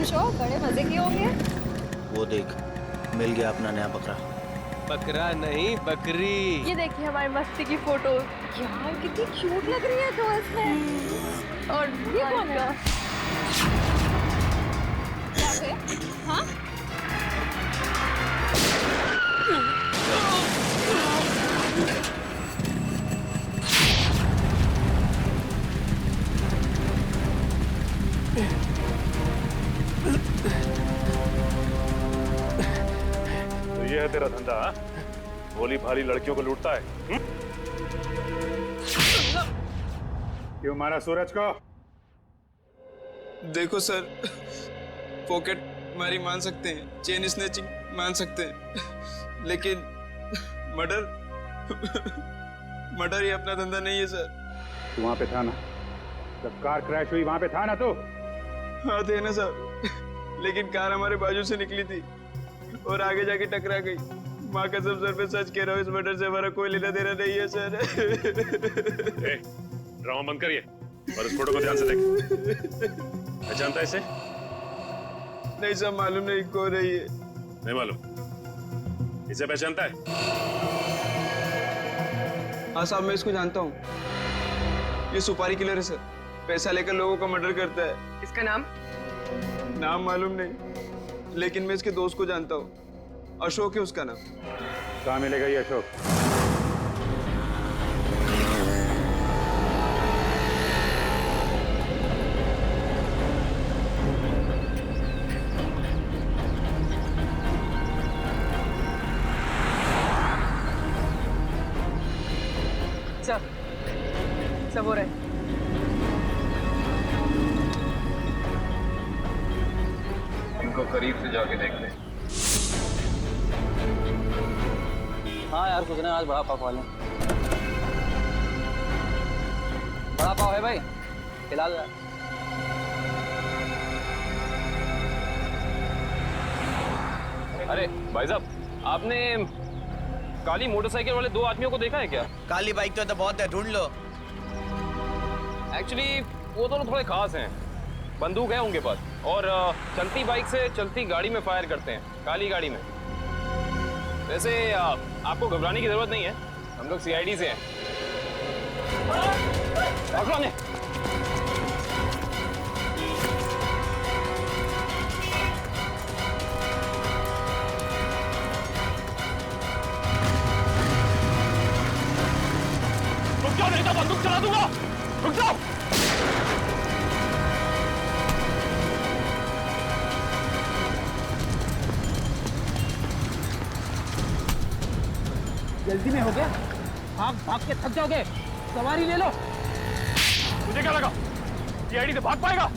अशोक, बड़े मजे किए होंगे। वो देख, मिल गया अपना नया बकरा। बकरा नहीं, बकरी। ये देखिए हमारी मस्ती की फोटो। यार कितनी क्यूट लग रही है तो इसमें। और ये कौन है? क्या है? हाँ? तो ये है तेरा धंधा? भोली भाली लड़कियों को लूटता है? क्यों मारा सूरज को? देखो सर, पॉकेट मारी मान सकते हैं, चेन स्नैचिंग मान सकते हैं, लेकिन मर्डर ही अपना धंधा नहीं है सर। तू वहां पे था ना जब कार क्रैश हुई? वहां पे था ना तू? हाँ थे ना सर, लेकिन कार हमारे बाजू से निकली थी और आगे जाके टकरा गई। माँ कसम सर पे सच कह रहा हूँ, इस मर्डर से हमारा कोई लेना देना नहीं है सर। ड्रामा बंद करिए और इस फोटो को ध्यान से देख। पहचानता है इसे? नहीं सर, मालूम नहीं कौन है ये। नहीं मालूम? इसे पहचानता है? हाँ साहब, मैं इसको जानता हूँ। ये सुपारी किलर है सर, पैसा लेकर लोगों का मर्डर करता है। इसका नाम? नाम मालूम नहीं, लेकिन मैं इसके दोस्त को जानता हूँ। अशोक है उसका नाम। कहाँ मिलेगा ये अशोक? सब हो रहा है। इनको करीब से जाके देख ले। हाँ यार, कुछ ना, आज बड़ा पाव वाले। बड़ा पाव है भाई, खिला दो। अरे भाई साहब, आपने काली मोटरसाइकिल वाले दो आदमियों को देखा है क्या? काली बाइक तो बहुत है, ढूंढ लो। एक्चुअली वो दोनों थोड़े खास हैं। बंदूक है उनके पास और चलती बाइक से चलती गाड़ी में फायर करते हैं, काली गाड़ी में। वैसे आपको घबराने की जरूरत नहीं है, हम लोग सीआईडी से हैं। पकड़ो ने। रुक जाओ, नहीं तो बंदूक चला दूंगा। रुक जाओ। जल्दी में हो गया, भाग भाग के थक जाओगे, सवारी ले लो। मुझे क्या लगा सीआईडी से भाग पाएगा?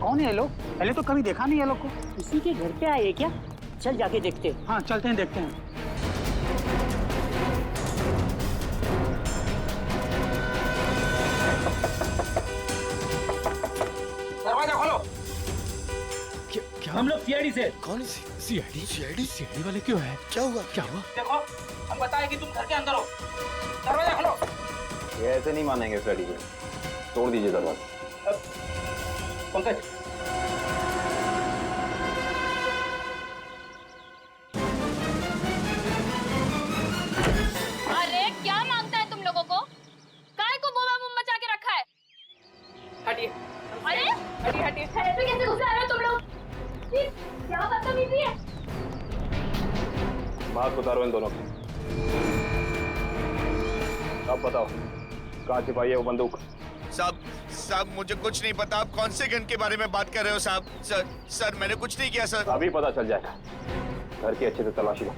कौन है ये लोग? पहले तो कभी देखा नहीं ये लोग को। इसी के घर पे आए क्या? चल जाके देखते हैं। हाँ चलते हैं, देखते हैं। दरवाजा खोलो। क्या हम लोग सीआईडी से? कौन सीआईडी? सीआईडी वाले क्यों है? क्या हुआ? क्या हुआ? देखो, हम बताए कि तुम घर के अंदर हो। दरवाजा खोलो। ये ऐसे नहीं मानेंगे सीआईडी पे, तोड़ दीजिए दरवाजा। पंकज, अरे क्या मांगता है तुम लोगों को? काय को बोबा मुंह मचा के रखा है? हटिए। अरे हटिए हटिए। ऐसे कैसे घुस आ रहे हो तुम लोग? क्या बदतमीजी है? मास्क उतारो इन दोनों की। अब बताओ, कहाँ छिपाई है वो बंदूक? साहब मुझे कुछ नहीं पता। आप कौन से गन के बारे में बात कर रहे हो साहब? सर मैंने कुछ नहीं किया सर। अभी पता चल जाएगा। घर की अच्छे से तलाशी लो।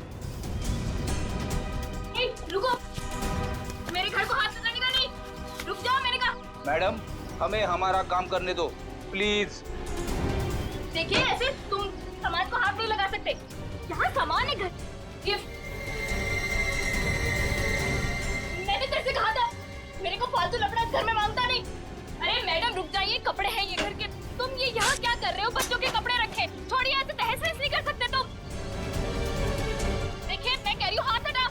रुको, मेरे घर को हाथ लगाने का नहीं। रुक जाओ, मैंने कहा। मैडम, हमें हमारा काम करने दो प्लीज। देखिए, ऐसे तुम सामान को हाथ नहीं लगा सकते। यहाँ सामान है, घर गिफ्ट। मैंने तेरे से कहा था मेरे को फालतू लफड़ा घर में मांगता नहीं। अरे मैडम रुक ये कपड़े हैं ये घर के, तुम ये यहाँ क्या कर रहे हो? बच्चों के कपड़े रखे, छोड़िए, ऐसे तहस नहस नहीं कर सकते तुम। देखिए मैं कह रही हूँ हाथ हटा।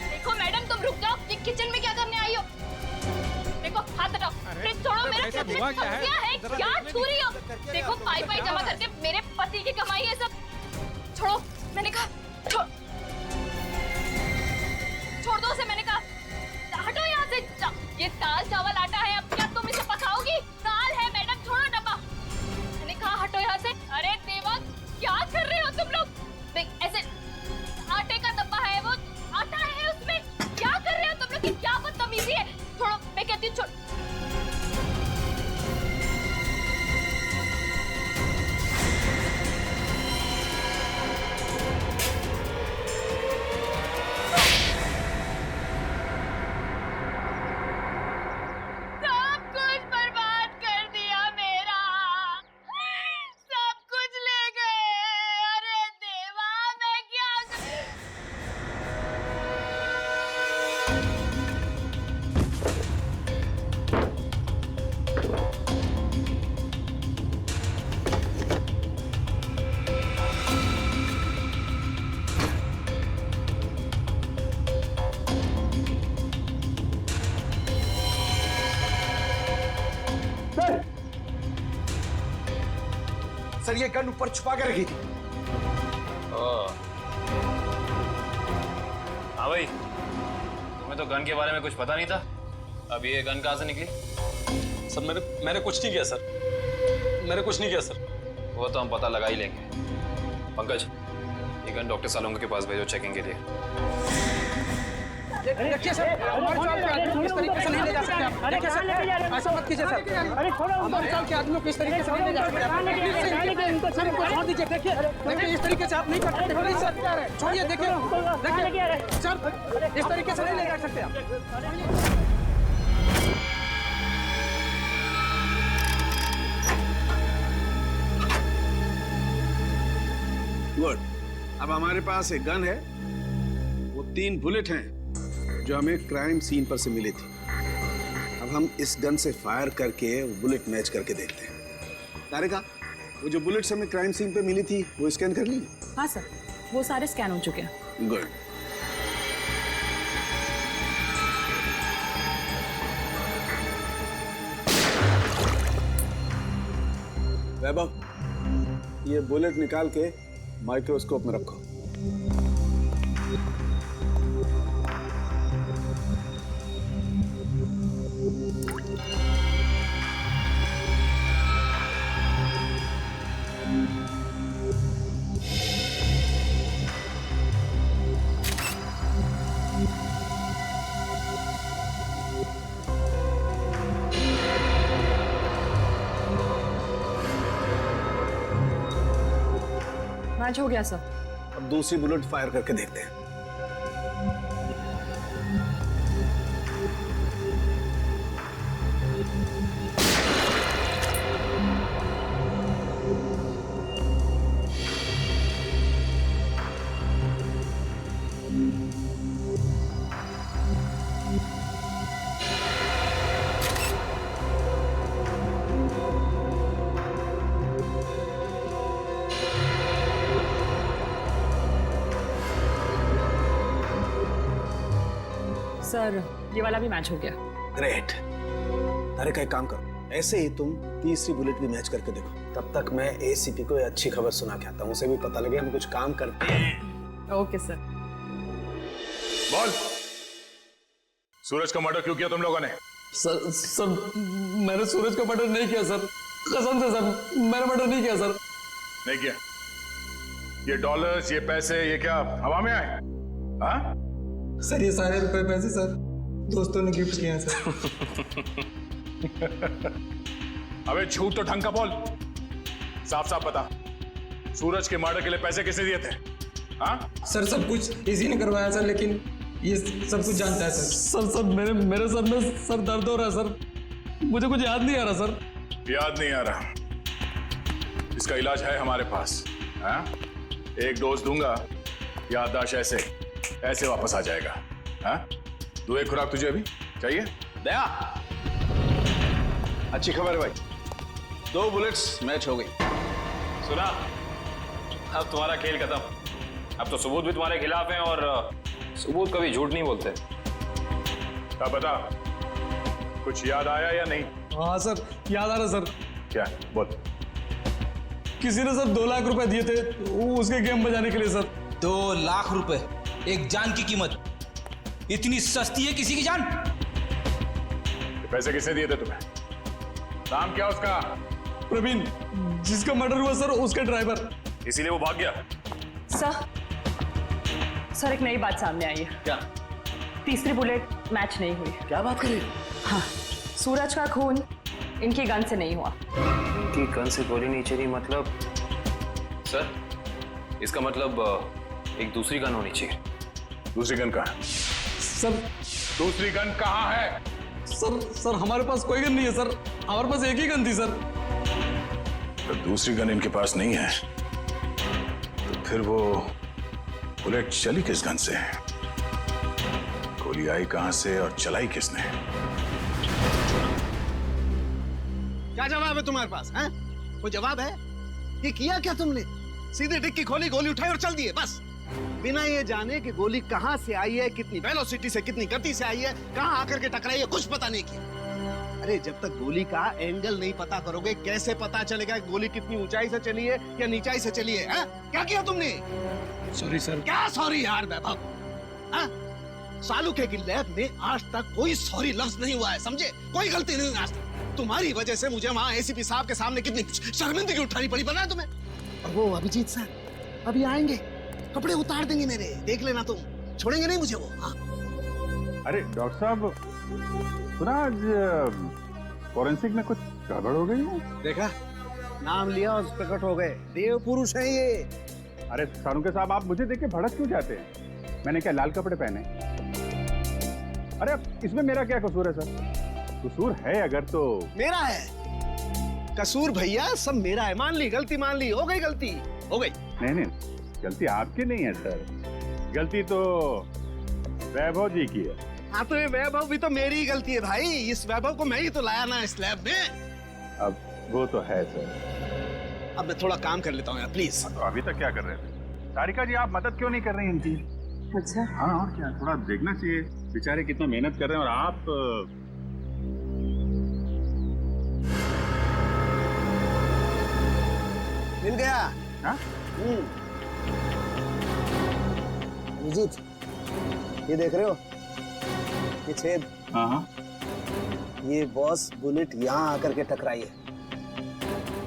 देखो मैडम तुम रुक जाओ, ये किचन में क्या करने आई हो? देखो हाथ हटाओ, फ्रिज छोड़ो, मेरे घर में सब्जियां है, क्या छू रही हो? देखो पाई पाई जमा करके मेरे पति की कमाई है सब, छोड़ो, मैंने कहा छोड़ दो उसे, मैंने कहा हटो यहाँ से। ये दाल चावल आटा है, अब क्या तुम इसे पकाओगी? दाल है मैडम, छोड़ो डब्बा, मैंने कहा हटो यहाँ से। अरे देवा क्या कर रहे हो तुम लोग? देख ऐसे आटे का डब्बा है, वो आटा है उसमें, क्या कर रहे हो तुम लोग? क्या बदतमीजी है, छोड़ो, मैं कहती हूँ छोड़। सर ये गन ऊपर छुपा के रखी थी। हाँ भाई, तुम्हें तो गन के बारे में कुछ पता नहीं था, अब ये गन कहाँ से निकली? सर मैंने कुछ नहीं किया सर, मैंने कुछ नहीं किया सर। वो तो हम पता लगा ही लेंगे। पंकज, ये गन डॉक्टर सालोंगा के पास भेजो चेकिंग के लिए। देखिए सर, हमारे चाल के आदमी किस तरीके से नहीं ले जा सकते आप। देखिए सर, ऐसा मत कीजिए सर, हमारे चाल के आदमियों को इस तरीके से नहीं ले जा सकते आप। सर इनको छोड़ दीजिए, देखिए देखिए इस तरीके से आप नहीं कर सकते। नहीं सर छोड़िए, देखिए सर इस तरीके से नहीं ले जा सकते आप। गुड, अब हमारे पास एक गन है, वो 3 बुलेट हैं जो हमें क्राइम सीन पर से मिली थी। अब हम इस गन से फायर करके वो बुलेट मैच करके देखते हैं। तारिका, वो जो बुलेट्स हमें क्राइम सीन पे मिली थी वो स्कैन कर ली? हाँ सर, वो सारे स्कैन हो चुके हैं। गुड। वैभव, ये बुलेट निकाल के माइक्रोस्कोप में रखो। मैच हो गया सर। अब दूसरी बुलेट फायर करके देखते हैं। सर ये वाला भी मैच हो गया। ग्रेट। अरे का एक काम करो, ऐसे ही तुम तीसरी बुलेट भी मैच करके देखो। तब तक मैं एसीपी को अच्छी खबर सुना के आता हूँ, उसे भी पता लगे हम कुछ काम करते हैं। Okay sir. बोल, सूरज का मर्डर क्यों किया तुम लोगों ने? सर मैंने सूरज का मर्डर नहीं किया सर, कसम से सर, मैंने मर्डर नहीं किया सर। नहीं किया? ये डॉलर्स, ये पैसे, ये क्या हवा में आए? हाँ? सर ये सारे रुपए पैसे सर दोस्तों ने गिफ्ट किए हैं सर। अबे झूठ तो ढंग का बोल, साफ साफ बता, सूरज के मर्डर के लिए पैसे किसने दिए थे? हाँ? सर सब कुछ इसी ने करवाया सर, लेकिन ये सब कुछ जानता है सर। सर मेरे सर में सर दर्द हो रहा है सर, मुझे कुछ याद नहीं आ रहा सर। याद नहीं आ रहा? इसका इलाज है हमारे पास। हाँ? एक डोज दूंगा, याददाश्त ऐसे वापस आ जाएगा। हाँ? दो एक खुराक तुझे अभी चाहिए? दया, अच्छी खबर है भाई, 2 बुलेट्स मैच हो गई। सुना, अब तुम्हारा खेल खत्म। अब तो सबूत भी तुम्हारे खिलाफ हैं और सबूत कभी झूठ नहीं बोलते। क्या पता कुछ याद आया या नहीं? हाँ सर, याद आ रहा सर। क्या बोल? किसी ने सर 2 लाख रुपए दिए थे उसके गेम बजाने के लिए सर। 2 लाख रुपए, एक जान की कीमत। इतनी सस्ती है किसी की जान? ये पैसे किसने दिए थे तुम्हें? नाम क्या उसका? प्रवीण, जिसका मर्डर हुआ सर, उसका ड्राइवर। इसीलिए वो भाग गया? सर एक नई बात सामने आई है। क्या? तीसरी बुलेट मैच नहीं हुई। क्या बात करी? हाँ, सूरज का खून इनकी गन से नहीं हुआ। इनकी गन से गोली नहीं चली मतलब? सर, इसका मतलब एक दूसरी गन होनी चाहिए। दूसरी गन कहाँ है? सर दूसरी गन कहाँ है? सर हमारे पास कोई गन नहीं है सर, हमारे पास एक ही गन थी सर। तो दूसरी गन इनके पास नहीं है तो फिर वो बुलेट चली किस गन से? गोली आई कहां से और चलाई किसने? क्या जवाब है तुम्हारे पास? हैं? कोई जवाब है? ये किया क्या तुमने? सीधे डिक्की खोली, गोली उठाई और चल दिए बस, बिना ये जाने कि गोली कहां से आई है, कितनी वेलोसिटी से, कितनी गति से आई है, कहां आकर के टकराई है, कुछ पता नहीं किया। अरे जब तक गोली का एंगल नहीं पता करोगे कैसे पता चलेगा कि गोली कितनी ऊंचाई से चली है या नीचाई से चली है? हैं? क्या किया तुमने? Sorry sir. क्या सॉरी यार वैभव? हैं? सालुके की लैब में आज तक कोई सॉरी लफ्ज नहीं हुआ है, समझे? कोई गलती नहीं हुई आज तक। तुम्हारी वजह से मुझे वहाँ एसीपी साहब के सामने कितनी शर्मिंदगी उठानी पड़ी, पता है तुम्हें? और वो अभिजीत सर अभी आएंगे, कपड़े उतार देंगे मेरे, देख लेना तुम, छोड़ेंगे नहीं मुझे वो। हाँ? अरे डॉक्टर साहब, सुना आज फॉरेंसिक में कुछ गड़बड़ हो गई है? देखा, नाम लिया और प्रकट हो गए, देव पुरुष है ये। अरे सारुके साहब, आप मुझे देख के भड़क क्यों जाते हैं? मैंने क्या लाल कपड़े पहने? अरे अब इसमें मेरा क्या कसूर है सर? कसूर है अगर तो मेरा है कसूर भैया, सब मेरा है। मान ली गलती, मान ली, हो गई गलती, हो गई। नहीं, गलती आपकी नहीं है सर, गलती तो वैभव जी की है। हाँ तो ये वैभव भी तो मेरी ही गलती है भाई, इस वैभव को मैं ही तो लाया ना इस लैब में। अब वो तो है सर। अब मैं थोड़ा काम कर लेता हूँ यार, प्लीज। तो अभी तक क्या कर रहे थे? सारिका जी, आप मदद क्यों नहीं कर रही इनकी? अच्छा, हाँ और क्या, थोड़ा देखना चाहिए, बेचारे कितना मेहनत कर रहे हैं और आप मिल गया। हाँ? अभिजीत, ये देख रहे हो ये छेद? हाँ, ये बॉस बुलेट यहाँ आकर के टकराई है।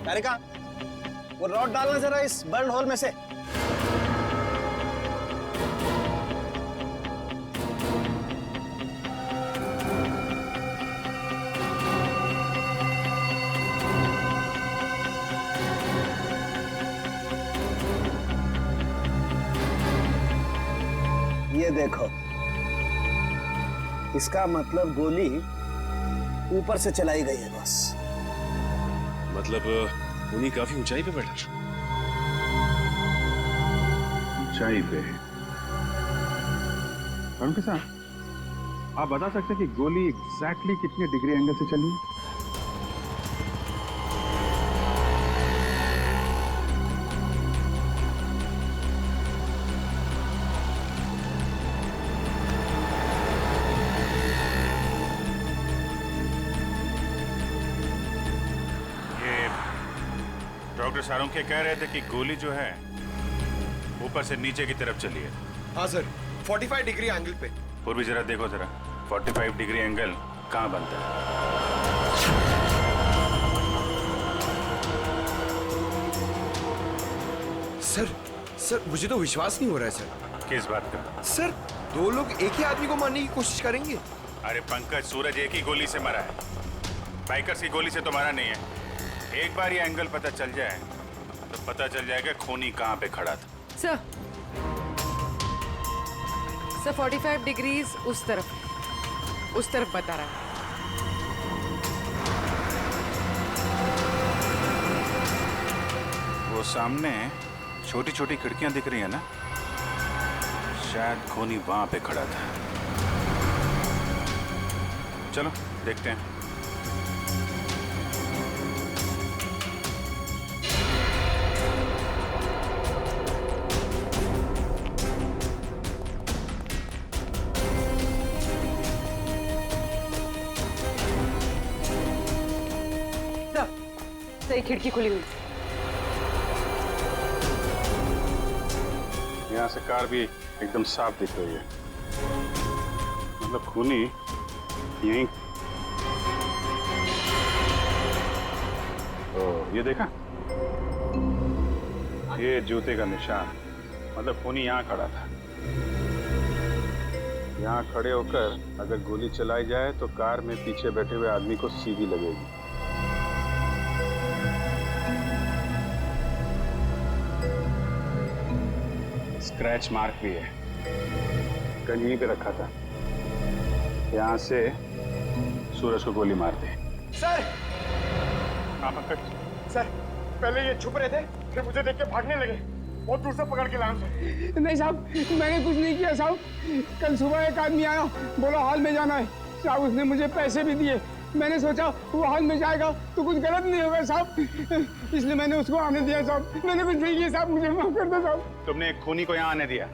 तारिका, वो रॉड डालना जरा इस बर्न होल में से। ये देखो, इसका मतलब गोली ऊपर से चलाई गई है बॉस। मतलब गोली काफी ऊंचाई पे बैठा? ऊंचाई पे? सारुके साहब, आप बता सकते हैं कि गोली एग्जैक्टली कितने डिग्री एंगल से चली है? डॉक्टर सारुके कह रहे थे कि गोली जो है ऊपर से नीचे की तरफ चली है। हाँ सर, 45 डिग्री एंगल पे। पूर्वी जरा देखो जरा, 45 डिग्री एंगल कहाँ बनता है? सर मुझे तो विश्वास नहीं हो रहा है सर। किस बात का? सर 2 लोग एक ही आदमी को मारने की कोशिश करेंगे। अरे पंकज, सूरज एक ही गोली से मरा है, बाइकर्स की गोली से तो मरा नहीं है। एक बार ये एंगल पता चल जाए तो पता चल जाएगा खूनी कहाँ पे खड़ा था। सर 45 डिग्रीज उस तरफ बता रहा है। वो सामने छोटी छोटी खिड़कियां दिख रही है ना, शायद खूनी वहां पे खड़ा था। चलो देखते हैं। सही खिड़की खुली हुई। यहाँ से कार भी एकदम साफ दिख रही है, मतलब खूनी यहीं। तो ये देखा, ये जूते का निशान, मतलब खूनी यहाँ खड़ा था। यहाँ खड़े होकर अगर गोली चलाई जाए तो कार में पीछे बैठे हुए आदमी को सीधी लगेगी। स्क्रैच मार्क भी है, गन यहीं पे रखा था। यहाँ से सूरज को गोली मार दी। सर हाँ पंकज, सर पहले ये छुप रहे थे, फिर मुझे देख के भागने लगे। बहुत दूर से पकड़ के लाया सर। नहीं साहब, मैंने कुछ नहीं किया साहब। कल सुबह एक आदमी आया, बोला हॉल में जाना है साहब। उसने मुझे पैसे भी दिए। मैंने सोचा वो हॉल में जाएगा तो कुछ गलत नहीं होगा साहब, इसलिए मैंने उसको आने दिया साहब। मैंने कुछ नहीं किया साहब, मुझे माफ कर दो साहब। तुमने एक खूनी को यहाँ आने दिया,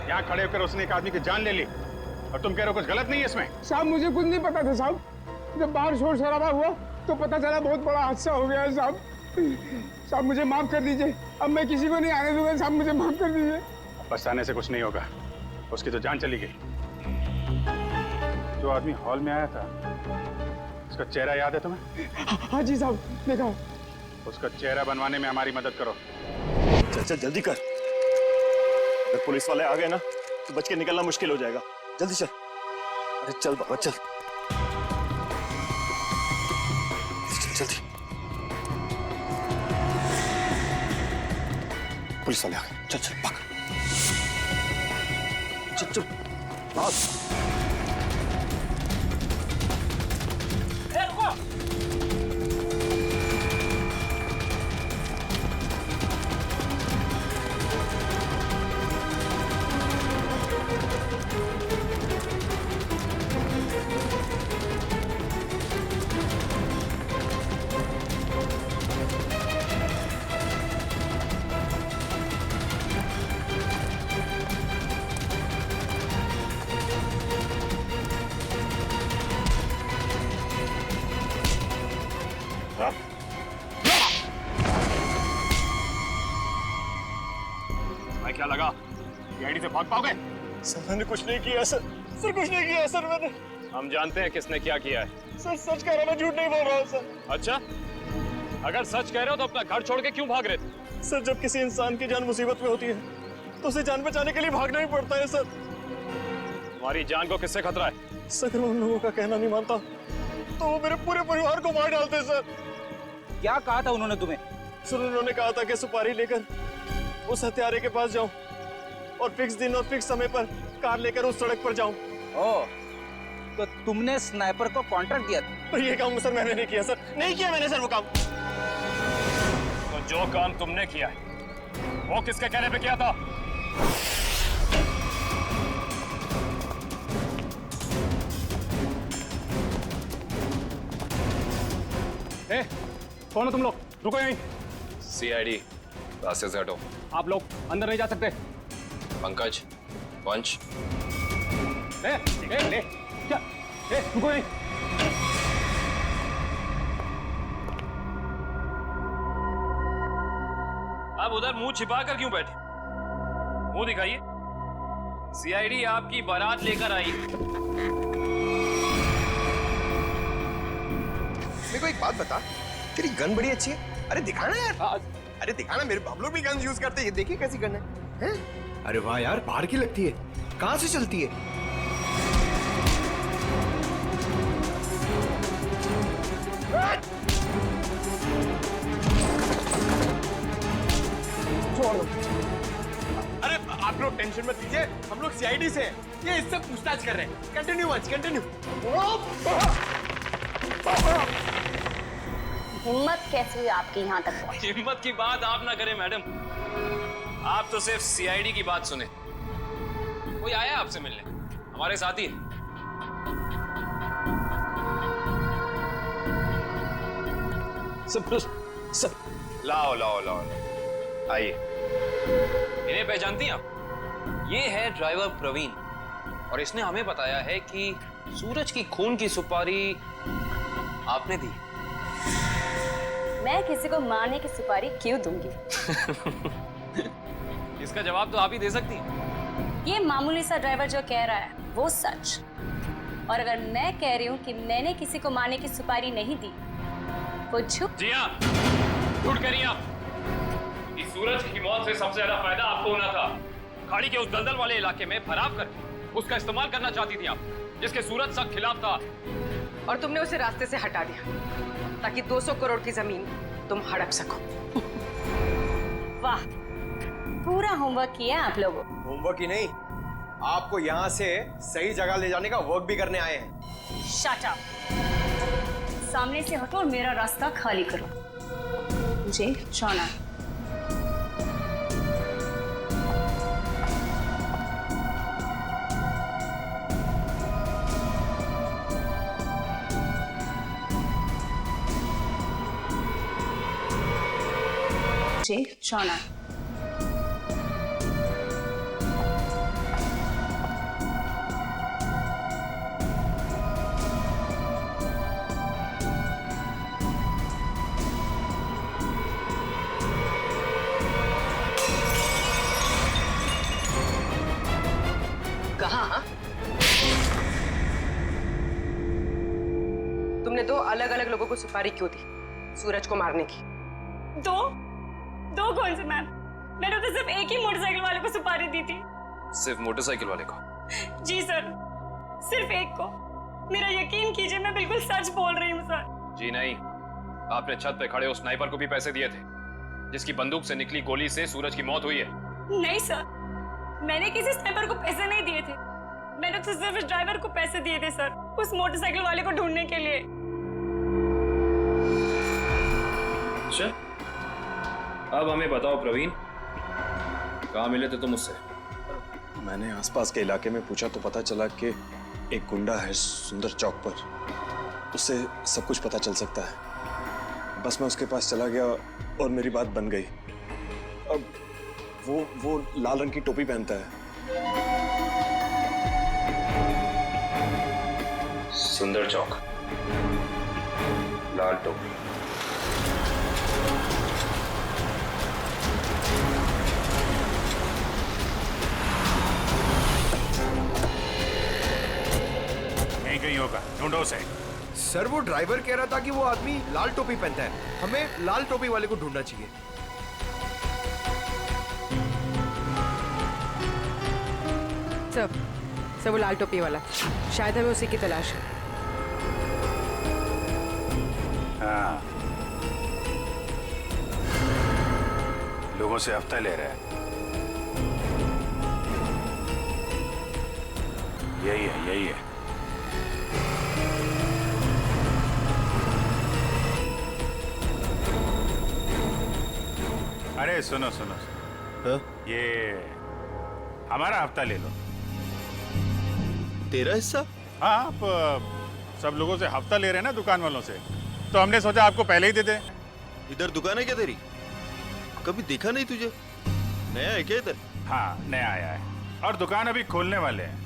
यहाँ खड़े होकर उसने एक आदमी की जान ले ली, और तुम कह रहे हो कुछ गलत नहीं है इसमें? साहब मुझे कुछ नहीं पता था साहब। जब बाहर शोर शराबा हुआ तो पता चला बहुत बड़ा हादसा हो गया है साहब। साहब मुझे माफ कर दीजिए, अब मैं किसी को नहीं आने दूंगा साहब, मुझे माफ कर दीजिए। पछताने से कुछ नहीं होगा, उसकी तो जान चली गई। जो आदमी हॉल में आया था, उसका चेहरा याद है तुम्हें? हाँ जी साहब, देखा। उसका चेहरा बनवाने में हमारी मदद करो। चल चल जल्दी कर, अगर पुलिस वाले आ गए ना तो बच के निकलना मुश्किल हो जाएगा। जल्दी चल। अरे चल बाबा चल, जल्दी। पुलिस वाले आ गए, चल चल भाग। चल चल भाग। क्या लगा, गाड़ी से भाग पाओगे? सर मैंने कुछ नहीं किया सर, सर कुछ नहीं किया सर मैंने। हम जानते हैं किसने क्या किया है। सर सच कह रहा हूं, मैं झूठ नहीं बोल रहा हूँ सर। अच्छा, अगर सच कह रहे हो तो अपना घर छोड़ के क्यों भाग रहे थे? सर जब किसी इंसान की जान मुसीबत में होती है तो उसे जान बचाने के लिए भागना ही पड़ता है सर। तुम्हारी जान को किससे खतरा है? सर अगर उन लोगों का कहना नहीं मानता तो वो मेरे पूरे परिवार को मार डालते सर। क्या कहा था उन्होंने तुम्हें? सर उन्होंने कहा था कि सुपारी लेकर उस हत्यारे के पास जाऊं और फिक्स दिन और फिक्स समय पर कार लेकर उस सड़क पर जाऊं। ओह, तो तुमने स्नाइपर को कॉन्ट्रैक्ट दिया था? पर ये काम सर मैंने नहीं किया सर, नहीं किया मैंने सर वो काम। तो जो काम तुमने किया है वो किसके कहने पे किया था? ए, कौन हो तुम लोग? रुको यहीं। सीआईडी, रास्ते से हटो। आप लोग अंदर नहीं जा सकते। पंकज, पंच। क्या? रुको यहीं। आप उधर मुंह छिपा कर क्यों बैठे? मुंह दिखाइए। सीआईडी आपकी बारात लेकर आई। मेरे को एक बात बता, तेरी गन बड़ी अच्छी है। अरे दिखाना यार। अरे दिखाना, मेरे हम लोग भी गन यूज करते हैं। ये देखिए कैसी गन है? अरे वाह यार, बाहर की लगती है। कहाँ से चलती है? छोड़ दो। अरे आप लोग टेंशन मत लीजिए, हम लोग सीआईडी से हैं। ये इससे पूछताछ कर रहे हैं। Continue once, continue. हिम्मत कैसे हुई आपकी यहाँ तक पहुंची? हिम्मत की बात आप ना करें मैडम, आप तो सिर्फ सीआईडी की बात सुने। कोई आया आपसे मिलने? हमारे साथी। सब लाओ लाओ लाओ, आइए। इन्हें पहचानती हैं आप? ये है ड्राइवर प्रवीण और इसने हमें बताया है कि सूरज की खून की सुपारी आपने दी। मैं किसी को मारने की सुपारी क्यों दूंगी? इसका जवाब तो आप ही दे सकती हैं। ये मामूली सा ड्राइवर जो कह रहा है वो सच, और अगर मैं कह रही हूँ कि मैंने किसी को मारने की सुपारी नहीं दी वो झूठ। जी हाँ, झूठ कह रही हैं आप। इस सूरज की मौत से सबसे ज्यादा फायदा आपको होना था। खाड़ी के उस दलदल वाले इलाके में फराव करके उसका इस्तेमाल करना चाहती थी आप, जिसके सूरज सख्त खिलाफ था। और तुमने उसे रास्ते से हटा दिया ताकि 200 करोड़ की जमीन तुम हड़प सको। वाह, पूरा होमवर्क किया आप लोगों। होमवर्क ही नहीं, आपको यहाँ से सही जगह ले जाने का वर्क भी करने आए हैं। शट अप, सामने से हटो और मेरा रास्ता खाली करो। मुझे जाना है। मुझे जाना है। कहाँ? तुमने 2 अलग-अलग लोगों को सुपारी क्यों दी सूरज को मारने की? दो कौन से मैम? मैंने तो सिर्फ एक ही मोटरसाइकिल वाले को सुपारी दी थी। सिर्फ मोटरसाइकिल वाले को? जी सर, सिर्फ एक को। मेरा यकीन कीजिए, मैं बिल्कुल सच बोल रही हूँ सर। जी नहीं, आपने छत पे खड़े उस स्नाइपर को भी पैसे दिए थे जिसकी बंदूक से निकली गोली से सूरज की मौत हुई है। नहीं सर, मैंने किसी स्नाइपर को पैसे नहीं दिए थे। मैंने तो सिर्फ उस ड्राइवर को पैसे दिए थे सर, उस मोटरसाइकिल वाले को ढूंढने के लिए। अच्छा, अब हमें बताओ प्रवीण, कहाँ मिले थे तुम उससे? मैंने आसपास के इलाके में पूछा तो पता चला कि एक गुंडा है सुंदर चौक पर, उससे सब कुछ पता चल सकता है। बस मैं उसके पास चला गया और मेरी बात बन गई। अब वो लाल रंग की टोपी पहनता है। सुंदर चौक, लाल टोपी। कहीं होगा, ढूंढो उसे। सर, वो ड्राइवर कह रहा था कि वो आदमी लाल टोपी पहनता है। हमें लाल टोपी वाले को ढूंढना चाहिए। सब वो लाल टोपी वाला, शायद हमें उसी की तलाश है। हाँ, लोगों से हफ्ता ले रहा है। यही है। अरे सुनो, ये हमारा हफ्ता ले लो। तेरा हिस्सा? हाँ, आप सब लोगों से हफ्ता ले रहे हैं ना दुकान वालों से, तो हमने सोचा आपको पहले ही दे दें। इधर दुकान है क्या तेरी? कभी देखा नहीं तुझे? नया है क्या इधर? हाँ, नया आया है और दुकान अभी खोलने वाले हैं।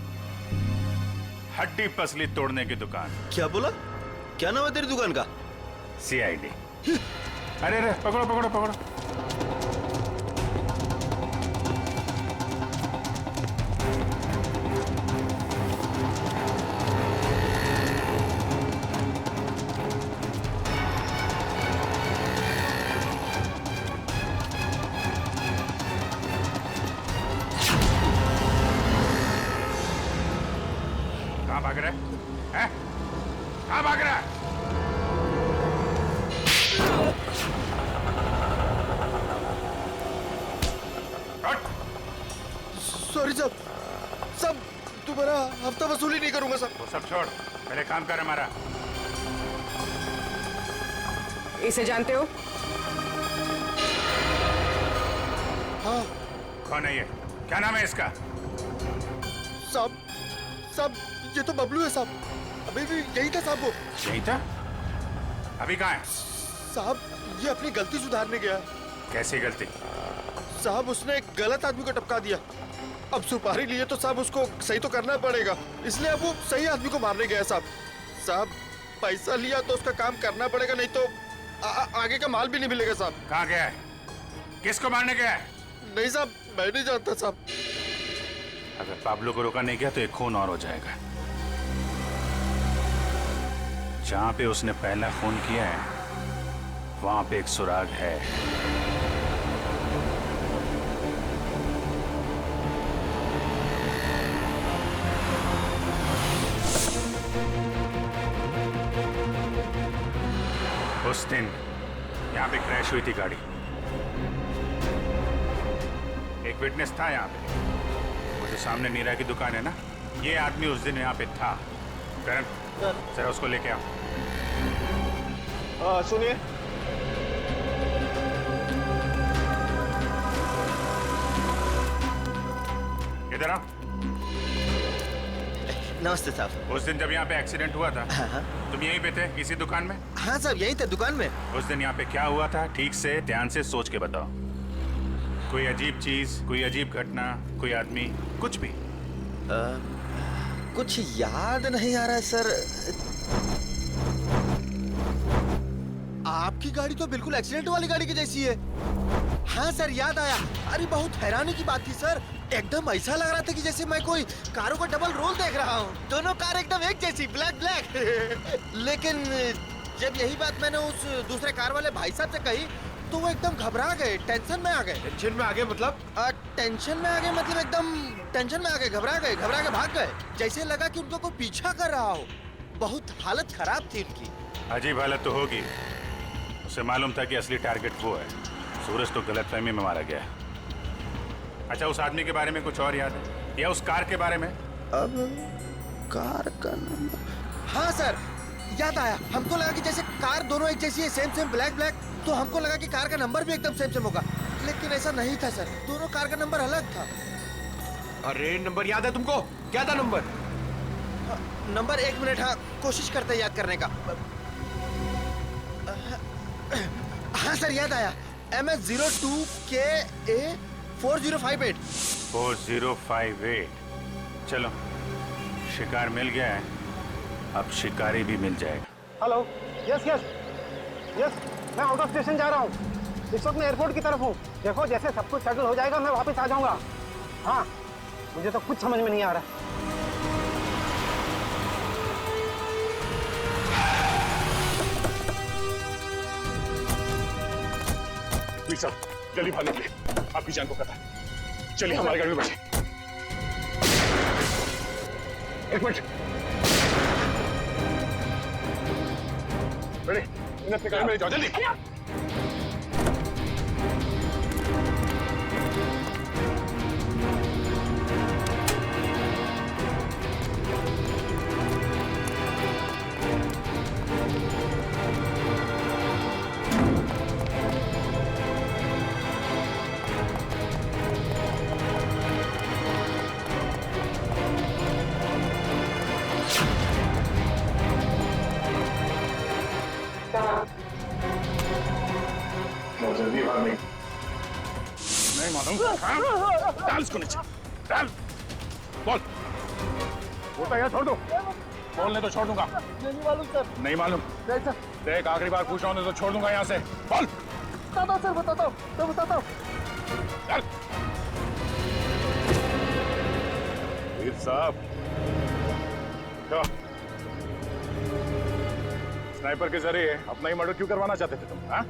हड्डी पसली तोड़ने की दुकान। क्या बोला? क्या नाम है तेरी दुकान का? CID। अरे पकड़ो। कहाँ भाग रहा है? कहाँ भाग रहा है? सॉरी सब तुम्हारा हफ्ता वसूली नहीं करूंगा सर। वो सब छोड़, पहले काम कर हमारा। इसे जानते हो? हाँ। कौन है ये? क्या नाम है इसका? साहब ये तो बबलू है साहब। अभी भी यही था साहब। वो यही था? अभी कहाँ है? साहब ये अपनी गलती सुधारने गया। कैसी गलती? साहब उसने एक गलत आदमी को टपका दिया। अब सुपारी लिए तो साहब उसको सही तो करना पड़ेगा, इसलिए अब वो सही आदमी को मारने गया साहब। साहब पैसा लिया तो उसका काम करना पड़ेगा, नहीं तो आगे का माल भी नहीं मिलेगा साहब। कहाँ गया है? किसको मारने गया है? नहीं साहब मैं नहीं जानता साहब। अगर पाब्लो को रोका नहीं गया तो एक खून और हो जाएगा। जहां पे उसने पहला खून किया है वहां पे एक सुराग है। उस दिन यहाँ पे क्रैश हुई थी गाड़ी। एक विटनेस था यहाँ पे, वो जो सामने नीरा की दुकान है ना, ये आदमी उस दिन यहाँ पे था। करण जरा उसको लेके आओ। सुनिए, इधर आओ। नमस्ते साहब। उस दिन जब यहाँ पे एक्सीडेंट हुआ था, तुम यहीं पे थे इसी दुकान में? हाँ साहब यहीं थे दुकान में। उस दिन यहाँ पे क्या हुआ था ठीक से ध्यान से सोच के बताओ। कोई अजीब चीज, कोई अजीब घटना, कोई आदमी, कुछ भी? कुछ याद नहीं आ रहा है सर। आपकी गाड़ी तो बिल्कुल एक्सीडेंट वाली गाड़ी की जैसी है। हाँ सर याद आया। अरे बहुत हैरानी की बात थी सर, एकदम ऐसा लग रहा था कि जैसे मैं कोई कारों का डबल रोल देख रहा हूँ। दोनों कार एकदम एक जैसी, ब्लैक ब्लैक। लेकिन जब यही बात मैंने उस दूसरे कार वाले भाई साहब से कही तो वो एकदम घबरा गए, टेंशन में आ गए। टेंशन में आ गए मतलब? टेंशन में आ गए मतलब एकदम टेंशन में आ गए, घबरा के भाग गए। जैसे लगा कि उनको कोई पीछा कर रहा हो। बहुत हालत खराब थी उनकी। अजीब हालत तो होगी। उसे मालूम था कि असली टारगेट वो है। सूरज तो गलतफहमी में मारा गया है। अच्छा उस आदमी के बारे में कुछ और याद है या उस कार के बारे में? अब कार का नंबर, हाँ सर याद आया। हमको लगा कि जैसे कार दोनों एक जैसी है, सेम ब्लैक ब्लैक, तो हमको लगा कि कार का नंबर भी एकदम सेम होगा, लेकिन ऐसा नहीं था सर। दोनों कार का नंबर अलग था। अरे नंबर याद है तुमको? क्या था नंबर? नंबर 1 मिनट, हाँ कोशिश करते हैं याद करने का। हाँ सर याद आया, MS02KA 4058। 4058। चलो शिकार मिल गया है, अब शिकारी भी मिल जाएगा। हेलो, यस यस यस, मैं आउट ऑफ स्टेशन जा रहा हूँ। इस वक्त मैं एयरपोर्ट की तरफ हूँ। देखो जैसे सब कुछ सेटल हो जाएगा मैं वापस आ जाऊंगा। हाँ मुझे तो कुछ समझ में नहीं आ रहा। साहब जल्दी भागने के लिए, आपकी जान को खतरा है। चलिए हमारी गाड़ी में बैठे। एक मिनट, बैठे, इन्हें अपनी गाड़ी में ले जाओ जल्दी। जल्दी भागने। नहीं मालूम। डाल इसको नीचे, डाल। बोल। बोलता है छोड़ दो। बोलने तो छोड़ दूंगा। नहीं मालूम सर। नहीं मालूम? सर देख आखिरी बार पूछ रहा हूँ तो छोड़ दूंगा यहाँ से। बोल। बताता हूँ सर, बताता हूँ, मैं बताता हूँ। चल। वीर साहब, क्या स्नाइपर के जरिए अपना ही मर्डर क्यों करवाना चाहते थे तुम? हाँ?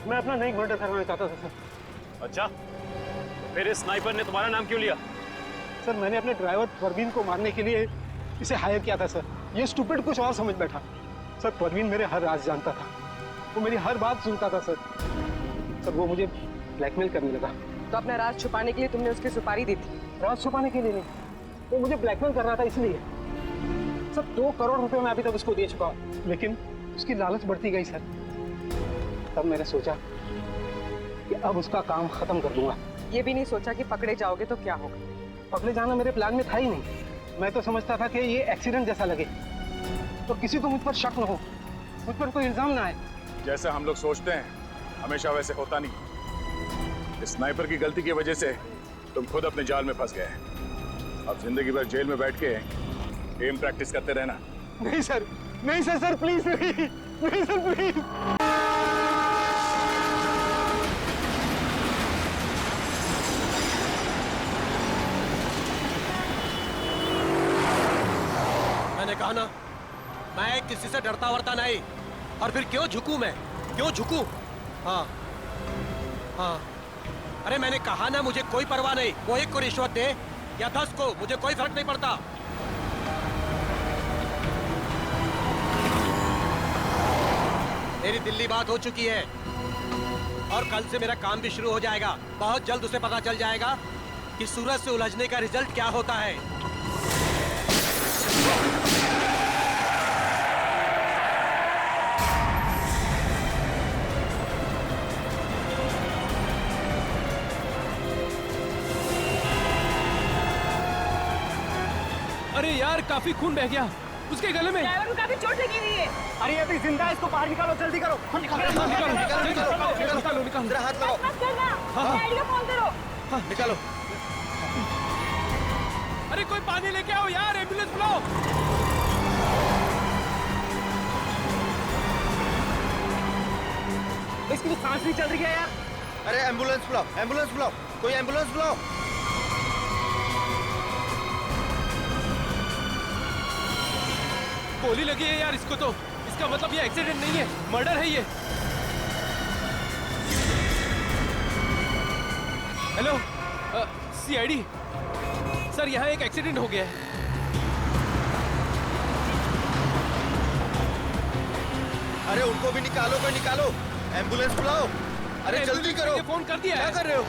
मैं अपना नहीं मर्डर करवाना चाहता था सर। अच्छा, फिर इस स्नाइपर ने तुम्हारा नाम क्यों लिया? सर मैंने अपने ड्राइवर परवीन को मारने के लिए इसे हायर किया था सर। ये स्टूपिड कुछ और समझ बैठा। सर परवीन मेरे हर राज जानता था, वो मेरी हर बात सुनता था सर। सर वो मुझे ब्लैकमेल करने लगा। तो अपना राज छुपाने के लिए तुमने उसकी सुपारी दी थी? राज छुपाने के लिए नहीं, वो मुझे ब्लैकमेल कर रहा था इसलिए। सर 2 करोड़ रुपए मैं अभी तक उसको दे चुका हूँ, लेकिन उसकी लालच बढ़ती गई सर। तब मैंने सोचा कि अब उसका काम खत्म कर दूंगा। ये भी नहीं सोचा कि पकड़े जाओगे तो क्या होगा? पकड़े जाना मेरे प्लान में था ही नहीं। मैं तो समझता था कि ये एक्सीडेंट जैसा लगे तो किसी को मुझ पर शक न हो, मुझ पर कोई इल्जाम ना आए। जैसा हम लोग सोचते हैं हमेशा वैसे होता नहीं। इस स्नाइपर की गलती की वजह से तुम खुद अपने जाल में फंस गए। अब जिंदगी भर जेल में बैठ के एम प्रैक्टिस करते रहना। नहीं सर, नहीं सर, सर प्लीज नहीं, नहीं सर प्लीज। मैंने कहा ना, मैं किसी से डरता वरता नहीं। और फिर क्यों झुकूं मैं, क्यों झुकूं? हाँ हाँ, अरे मैंने कहा ना, मुझे कोई परवाह नहीं। वो 1 को रिश्वत दे या 10 को, मुझे कोई फर्क नहीं पड़ता। मेरी दिल्ली बात हो चुकी है और कल से मेरा काम भी शुरू हो जाएगा। बहुत जल्द उसे पता चल जाएगा कि सूरज से उलझने का रिजल्ट क्या होता है। अरे यार, काफी खून बह गया उसके गले में। ड्राइवर को काफी चोट लगी हुई है। अरे ये तो जिंदा है, इसको बाहर निकालो, जल्दी करो। निकालो। जरा हाथ लगाओ। मत करना, डैडी को फोन करो। हाँ, निकालो। अरे कोई पानी लेके आओ यार, एम्बुलेंस बुलाओ। इसकी तो सांस नहीं चल रही है यार। अरे एम्बुलेंस बुलाओ, एम्बुलेंस बुलाओ, कोई एम्बुलेंस बुलाओ। गोली लगी है यार इसको तो। इसका मतलब ये एक्सीडेंट नहीं है, मर्डर है ये। हेलो, सीआईडी सर, यहाँ एक एक्सीडेंट हो गया है। अरे उनको भी निकालो, कोई निकालो, एम्बुलेंस बुलाओ। अरे जल्दी करो। फोन कर दिया क्या कर रहे हो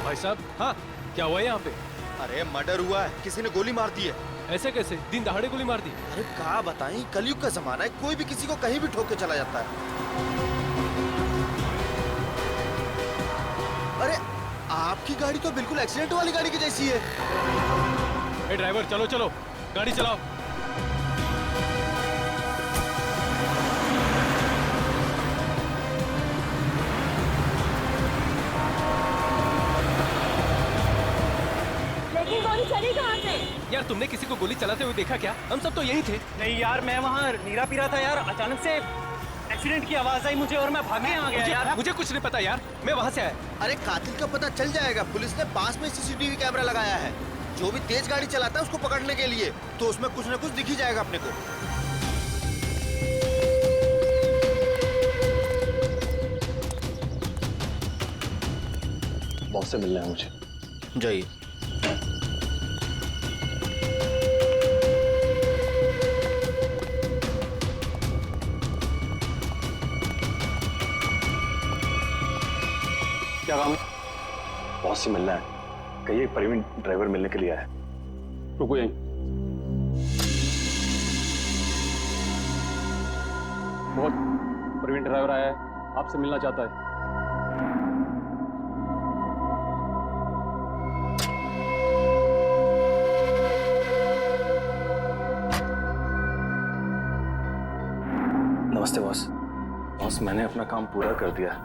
भाई साहब? हाँ, क्या हुआ है यहाँ पे? अरे मर्डर हुआ है, किसी ने गोली मार दी है। ऐसे कैसे? दिन दहाड़े गोली मार दी? अरे क्या बताएं, कलयुग का जमाना है, कोई भी किसी को कहीं भी ठोक के चला जाता है। अरे आपकी गाड़ी तो बिल्कुल एक्सीडेंट वाली गाड़ी की जैसी है। ए ड्राइवर, चलो चलो, गाड़ी चलाओ। लेकिन गोली चली कहाँ से? यार तुमने किसी को गोली चलाते हुए देखा क्या? हम सब तो यही थे। नहीं यार, मैं वहाँ नीरा पी रहा था यार, अचानक से एक्सीडेंट की आवाज आई मुझे और मैं भागने आ गया यार। मुझे कुछ नहीं पता यार, मैं वहाँ से आया। अरे कातिल का पता चल जाएगा, पुलिस ने पास में सीसीटीवी कैमरा लगाया है। जो भी तेज गाड़ी चलाता है उसको पकड़ने के लिए, तो उसमें कुछ न कुछ दिख ही जाएगा अपने को। बॉस से मिलना है मुझे। जाइए। क्या काम है? बॉस से मिलना है। कहिए प्रवीण ड्राइवर मिलने के लिए आया है। रुको यहीं। बहुत प्रवीण ड्राइवर आया है, आपसे मिलना चाहता है। नमस्ते बॉस। बॉस, मैंने अपना काम पूरा कर दिया।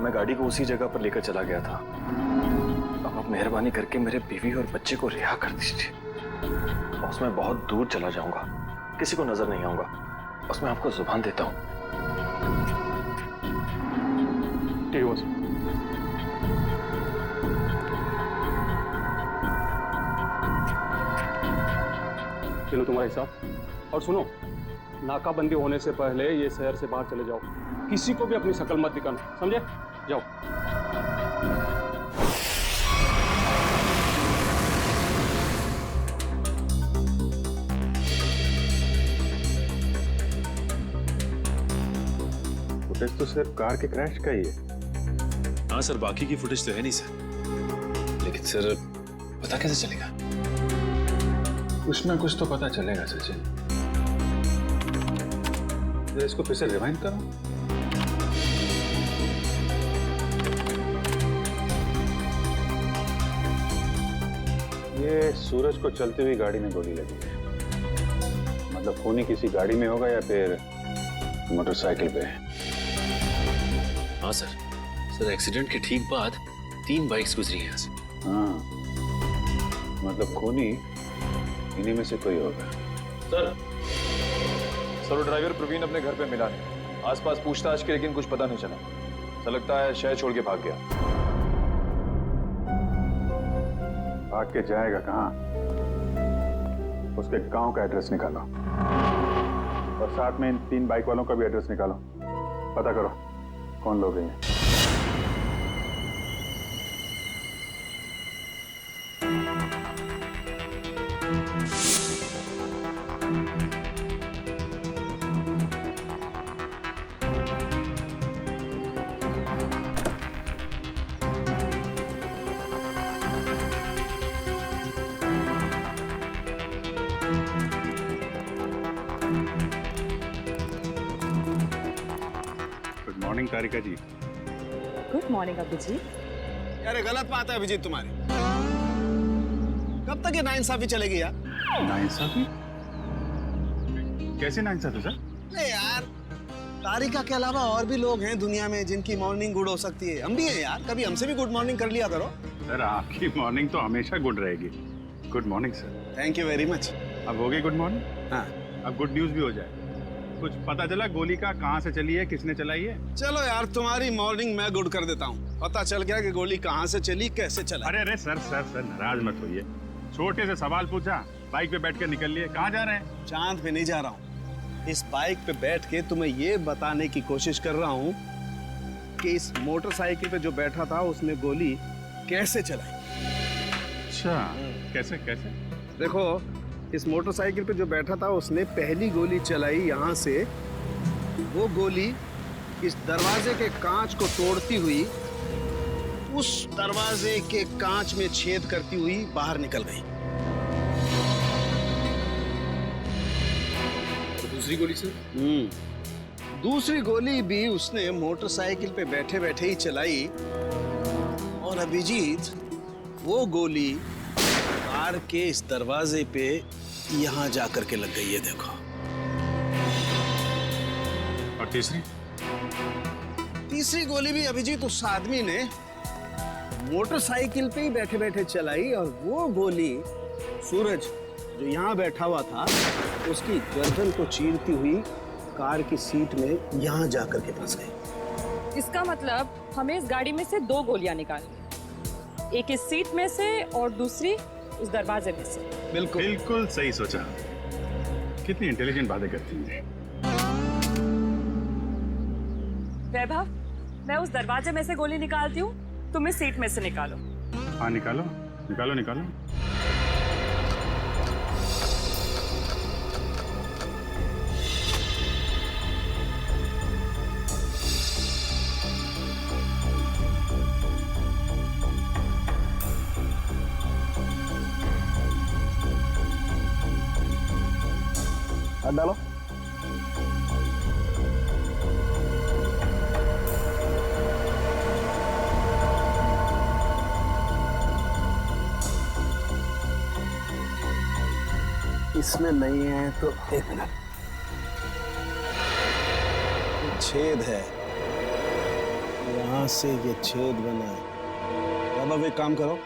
मैं गाड़ी को उसी जगह पर लेकर चला गया था। अब आप मेहरबानी करके मेरे बीवी और बच्चे को रिहा कर दीजिए। बॉस, मैं बहुत दूर चला जाऊंगा, किसी को नजर नहीं आऊंगा। बस मैं आपको जुबान देता हूँ। ठीक है बॉस। चलो तुम्हारा हिसाब। और सुनो, नाकाबंदी होने से पहले ये शहर से बाहर चले जाओ। किसी को भी अपनी शक्ल मत दिखाना, समझे? जाओ। फुटेज तो सिर्फ कार के क्रैश का ही है। हाँ सर, बाकी की फुटेज तो है नहीं सर। लेकिन सर पता कैसे चलेगा? कुछ ना कुछ तो पता चलेगा सचिन। इसको फिर से रिवाइंड करो। ये सूरज को चलती हुई गाड़ी में गोली लगी है। मतलब खूनी किसी गाड़ी में होगा या फिर मोटरसाइकिल पे। हाँ सर। सर एक्सीडेंट के ठीक बाद 3 बाइक्स गुजरी हैं यहाँ से। हाँ, मतलब खूनी इन्हीं में से कोई होगा। सर वो ड्राइवर प्रवीण अपने घर पे मिला नहीं। आसपास पूछताछ की लेकिन कुछ पता नहीं चला। ऐसा लगता है शहर छोड़ के भाग गया। भाग के जाएगा कहाँ? उसके गांव का एड्रेस निकालो और साथ में इन 3 बाइक वालों का भी एड्रेस निकालो। पता करो कौन लोग हैं। Good morning Tarika ji. Good morning Abhijeet. यार ये गलत बात है अभिजीत तुम्हारी। कब तक ये नाइंसाफी चलेगी यार? नाइंसाफी? कैसे नाइंसाफी सर? नहीं यार, तारिका के अलावा और भी लोग हैं दुनिया में जिनकी मॉर्निंग गुड हो सकती है। हम भी हैं यार, कभी हमसे भी गुड मॉर्निंग कर लिया करो। सर आपकी मॉर्निंग तो हमेशा गुड रहेगी। Good morning sir. Thank you very much. अब हो गई गुड मॉर्निंग? हाँ। अब गुड न्यूज भी हो जाए। कुछ पता चला गोली का कहाँ से चली है, किसने चलाई है? चलो यार तुम्हारी मॉर्निंग मैं गुड कर देता हूँ। पता चल गया कि गोली कहाँ से चली, कैसे चला। अरे अरे सर सर सर नाराज मत होइए। छोटे से सवाल पूछा, बाइक पे बैठ कर निकल लिए। कहाँ जा रहे हैं? चांद पे नहीं जा रहा हूँ। इस बाइक पे बैठ के तुम्हें ये बताने की कोशिश कर रहा हूँ कि इस मोटरसाइकिल पे जो बैठा था उसने गोली कैसे चलाई। अच्छा, कैसे कैसे? देखो, इस मोटरसाइकिल पे जो बैठा था उसने पहली गोली चलाई यहाँ से। वो गोली इस दरवाजे के कांच को तोड़ती हुई उस दरवाजे के कांच में छेद करती हुई बाहर निकल गई। तो दूसरी गोली सर? दूसरी गोली भी उसने मोटरसाइकिल पे बैठे बैठे ही चलाई। और अभिजीत, वो गोली कार के इस दरवाजे पे यहाँ जाकर के लग गई है, देखो। और तीसरी गोली भी अभिजीत उस आदमी ने मोटरसाइकिल पे ही बैठे बैठे चलाई। और वो गोली सूरज जो यहाँ बैठा हुआ था उसकी गर्दन को चीरती हुई कार की सीट में यहाँ जाकर के फंस गई। इसका मतलब हमें इस गाड़ी में से 2 गोलियां निकालनी, एक इस सीट में से और दूसरी उस दरवाजे में से। बिल्कुल बिल्कुल सही सोचा। कितनी इंटेलिजेंट बातें करती हैं। वैभव, मैं उस दरवाजे में से गोली निकालती हूँ, तुम इस सीट में से निकालो। हाँ निकालो निकालो निकालो। हाथ डालो। इसमें नहीं है तो एक मिनट। छेद है, यहां से ये छेद बना है। अब एक काम करो,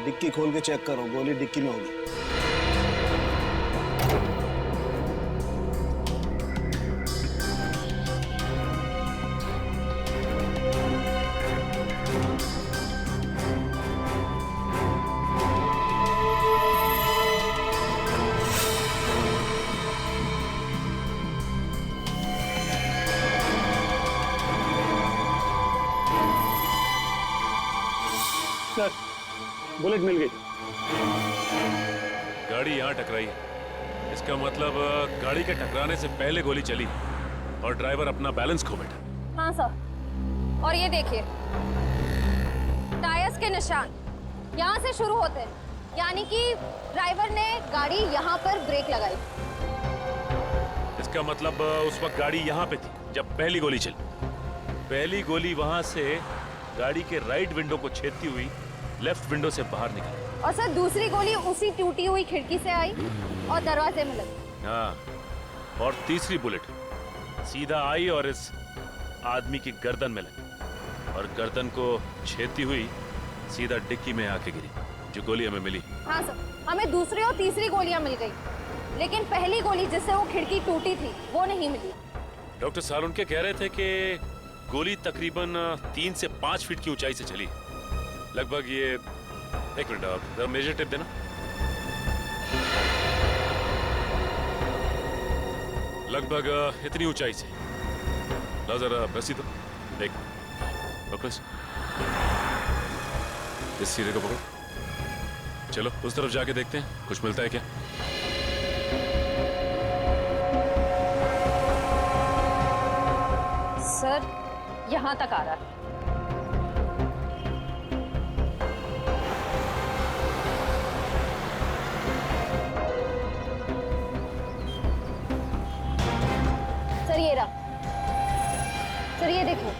डिक्की खोल के चेक करो, गोली डिक्की में होगी। सर, बुलेट मिल गई। गाड़ी यहाँ टकराई है। इसका मतलब गाड़ी के टकराने से पहले गोली चली और ड्राइवर अपना बैलेंस खो बैठा। हाँ सर, और ये देखिए टायर्स के निशान यहाँ से शुरू होते हैं, यानी कि ड्राइवर ने गाड़ी यहाँ पर ब्रेक लगाई। इसका मतलब उस वक्त गाड़ी यहाँ पे थी जब पहली गोली चली। पहली गोली वहां से गाड़ी के राइट विंडो को छेदती हुई लेफ्ट विंडो से बाहर निकली। और सर दूसरी गोली उसी टूटी हुई खिड़की से आई और दरवाजे में लगी। हाँ, और तीसरी बुलेट सीधा आई और इस आदमी की गर्दन में लगी और गर्दन को छेदती हुई सीधा डिक्की में आके गिरी। जो गोली हमें मिली, हाँ सर, हमें दूसरी और तीसरी गोलियां मिल गई, लेकिन पहली गोली जिससे वो खिड़की टूटी थी वो नहीं मिली। डॉक्टर सालुनके कह रहे थे कि गोली तकरीबन 3 से 5 फीट की ऊंचाई से चली। लगभग ये, एक मिनट आप जरा मेजर टेप देना। लगभग इतनी ऊंचाई से। ला जरा रस्सी दो। देख पकड़ो इस सिरे को पकड़ो। चलो उस तरफ जाके देखते हैं कुछ मिलता है क्या। सर यहाँ तक आ रहा है। सर ये रहा। सर ये देखो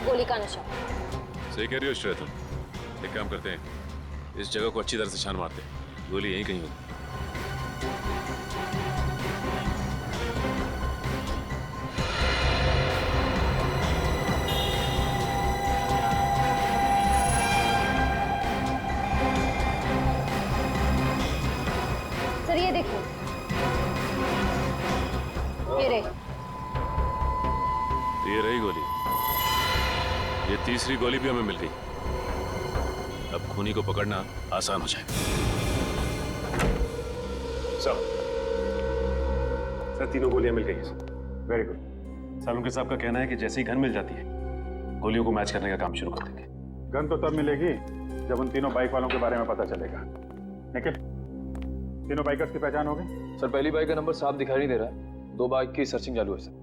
गोली का निशान। सही कह रही हो श्रेया तुम। एक काम करते हैं, इस जगह को अच्छी तरह से छान मारते हैं। गोली यहीं कहीं होगी। सर ये देखो, ये रही। ये रही गोली। ये तीसरी गोली भी हमें मिल गई। अब खूनी को पकड़ना आसान हो जाए। सर तीनों गोलियां मिल गई हैं सर। Very good. सालुनके साहब का कहना है कि जैसे ही गन मिल जाती है गोलियों को मैच करने का काम शुरू कर देंगे। गन तो तब मिलेगी जब उन तीनों बाइक वालों के बारे में पता चलेगा। निखिल, तीनों बाइकर्स की पहचान हो गई? सर पहली बाइक का नंबर साफ दिखाई नहीं दे रहा है। 2 बाइक की सर्चिंग चालू है सर।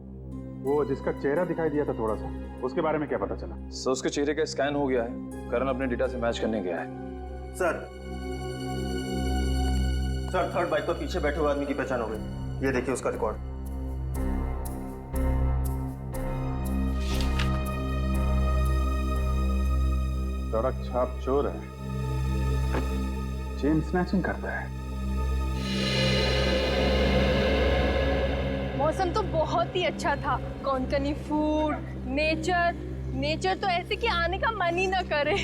वो जिसका चेहरा दिखाई दिया था थोड़ा सा, उसके बारे में क्या पता चला? सर उसके चेहरे का स्कैन हो गया है। करण अपने डेटा से मैच करने गया है। सर थर्ड बाइक पर पीछे बैठे हुए आदमी की पहचान हो गई। ये देखिए उसका रिकॉर्ड। सड़क छाप चोर है, चेन स्नैचिंग करता है। मौसम तो बहुत ही अच्छा था। कोंकणी फूड, नेचर तो ऐसे कि आने का मन ही ना करे।